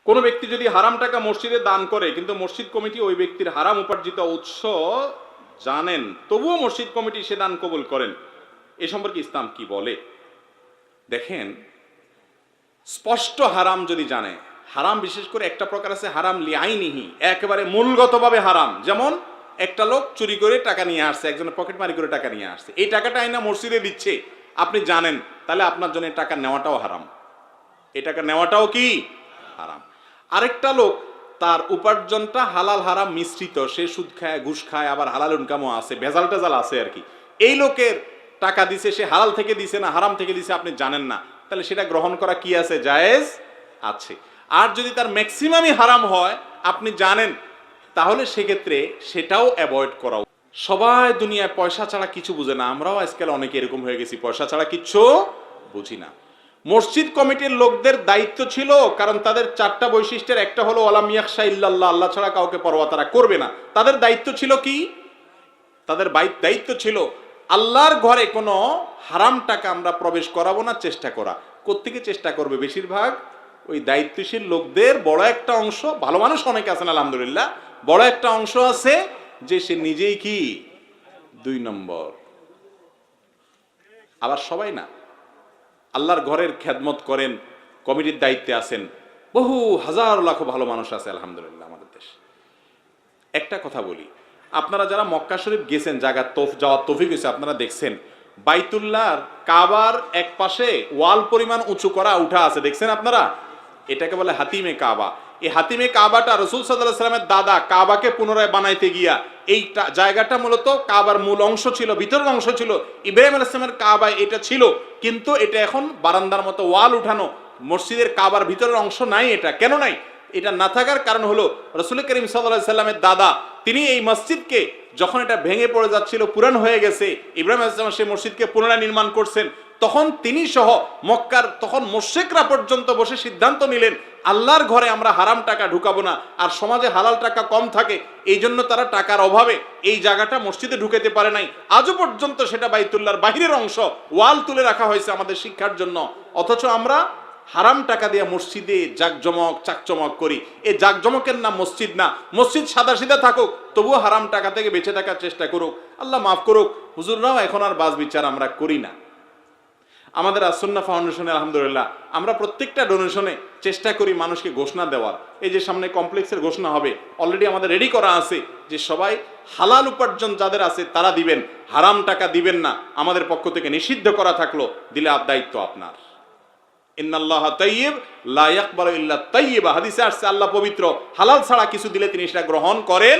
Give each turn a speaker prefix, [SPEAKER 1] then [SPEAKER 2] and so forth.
[SPEAKER 1] কোনো ব্যক্তি যদি হারাম টাকা মসজিদে দান করে কিন্তু মসজিদ কমিটি ওই ব্যক্তির হারাম উপার্জিত উৎস জানেন, তবুও মসজিদ কমিটি সে দান কবুল করেন, এ সম্পর্কে ইসলাম কি বলে? দেখেন, স্পষ্ট হারাম যদি জানে, হারাম বিশেষ করে একটা প্রকার আছে হারাম লিআইনিহি, একেবারে মূলগতভাবে হারাম। যেমন একটা লোক চুরি করে টাকা নিয়ে আসছে, একজনের পকেট মারি করে টাকা নিয়ে আসছে, এই টাকাটা আইনা মসজিদে দিচ্ছে, আপনি জানেন, তাহলে আপনার জন্য টাকা নেওয়াটাও হারাম, এই টাকা নেওয়াটাও কি হারাম। আরেকটা লোক তার উপার্জনটা হালাল হারাম মিশ্রিত, সে সুদ খায়, ঘুষ খায়, আবার হালাল ইনকামও আছে, ভেজাল টেজাল আছে আর কি, এই লোকের টাকা দিছে, সে হালাল থেকে দিছে না হারাম থেকে দিছে আপনি জানেন না, তাহলে সেটা গ্রহণ করা কি আছে? জায়েজ আছে। আর যদি তার ম্যাক্সিমামই হারাম হয় আপনি জানেন, তাহলে সেক্ষেত্রে সেটাও অ্যাভয়েড করা। সবাই দুনিয়ায় পয়সা ছাড়া কিছু বুঝে না, আমরাও আজকাল অনেকে এরকম হয়ে গেছি, পয়সা ছাড়া কিচ্ছু বুঝি না। মসজিদ কমিটির লোকদের দায়িত্ব ছিল, কারণ তাদের চারটা বৈশিষ্ট্যের একটা হলো ওয়ালাম ইয়াখশা ইল্লাল্লাহ, আল্লাহ ছাড়া কাউকে পরোয়া তারা করবে না। তাদের দায়িত্ব ছিল কি? তাদের দায়িত্ব ছিল আল্লাহর ঘরে কোনো হারাম টাকা আমরা প্রবেশ করাবো না চেষ্টা করা। কোত্থেকে চেষ্টা করবে? বেশিরভাগ ওই দায়িত্বশীল লোকদের বড় একটা অংশ, ভালো মানুষ অনেকে আছেন আলহামদুলিল্লাহ, বড় একটা অংশ আছে যে সে নিজেই কি 2 নম্বর। আবার সবাই না, আল্লাহর ঘরের খেদমত করেন, কমিটির দায়িত্বে আছেন, বহু হাজার লাখ ভালো মানুষ আছে আলহামদুলিল্লাহ আমাদের দেশে। একটা কথা বলি, আপনারা যারা মক্কা শরীফ গেছেন, জায়গা যাওয়ার তৌফিক হয়েছে, আপনারা দেখছেন বাইতুল্লাহর কাবার এক পাশে ওয়াল পরিমাণ উঁচু করা উঠা আছে, দেখছেন আপনারা? এটাকে বলে হাতিমে কাবা। এই হাতিমে কাবাটা রাসূল সাল্লাল্লাহু আলাইহি ওয়াসাল্লামের দাদা কাবাকে পুনরায় বানাইতে গিয়া এই জায়গাটা মূলত কাবার মূল অংশ ছিল, ভিতরের অংশ ছিল, ইব্রাহিম আলাইহিস সালামের কাবা এটা ছিল, কিন্তু এটা এখন বারান্দার মতো ওয়াল উঠানো, মসজিদের কাবার ভিতরের অংশ নাই। এটা কেন নাই? এটা না থাকার কারণ হলো রাসূল করিম সাল্লাল্লাহু আলাইহি সাল্লামের দাদা তিনি এই মসজিদকে যখন এটা ভেঙে পড়ে যাচ্ছিল, পুরান হয়ে গেছে, ইব্রাহিম আলাইহিস সালাম সেই মসজিদকে পুনরায় নির্মাণ করছেন, তখন তিনি সহ মক্কার তখন মুশরিকরা পর্যন্ত বসে সিদ্ধান্ত নিলেন আল্লাহর ঘরে আমরা হারাম টাকা ঢুকাবো না, আর সমাজে হালাল টাকা কম থাকে, এই জন্য তারা টাকার অভাবে এই জায়গাটা মসজিদে ঢুকাতে পারে নাই। আজও পর্যন্ত সেটা বাইতুল্লাহর বাহিরের অংশ, ওয়াল তুলে রাখা হয়েছে আমাদের শিক্ষার জন্য। অথচ আমরা হারাম টাকা দিয়ে মসজিদে জাকজমক চাকচমক করি। এই জাকজমকের নাম মসজিদ না, মসজিদ সাদা সিধা থাকুক, তবুও হারাম টাকা থেকে বেঁচে থাকার চেষ্টা করুক। আল্লাহ মাফ করুক, হুজুররাও এখন আর বাজ বিচার আমরা করি না। আমাদের আসুন্নাহ ফাউন্ডেশনে আলহামদুলিল্লাহ আমরা প্রত্যেকটা ডোনেশনে চেষ্টা করি মানুষকে ঘোষণা দেওয়ার। এই যে সামনে কমপ্লেক্সের ঘোষণা হবে, অলরেডি আমাদের রেডি করা আছে যে সবাই হালাল উপার্জন যাদের আছে তারা দিবেন, হারাম টাকা দিবেন না। আমাদের পক্ষ থেকে নিষিদ্ধ করা থাকলো, দিলে দায়িত্ব আপনার। ইন্নাল্লাহা তাইয়্যিব লা ইয়াকবালু ইল্লা তাইয়্যিবা, হাদিসে আসছে আল্লাহ পবিত্র, হালাল ছাড়া কিছু দিলে তিনি সেটা গ্রহণ করেন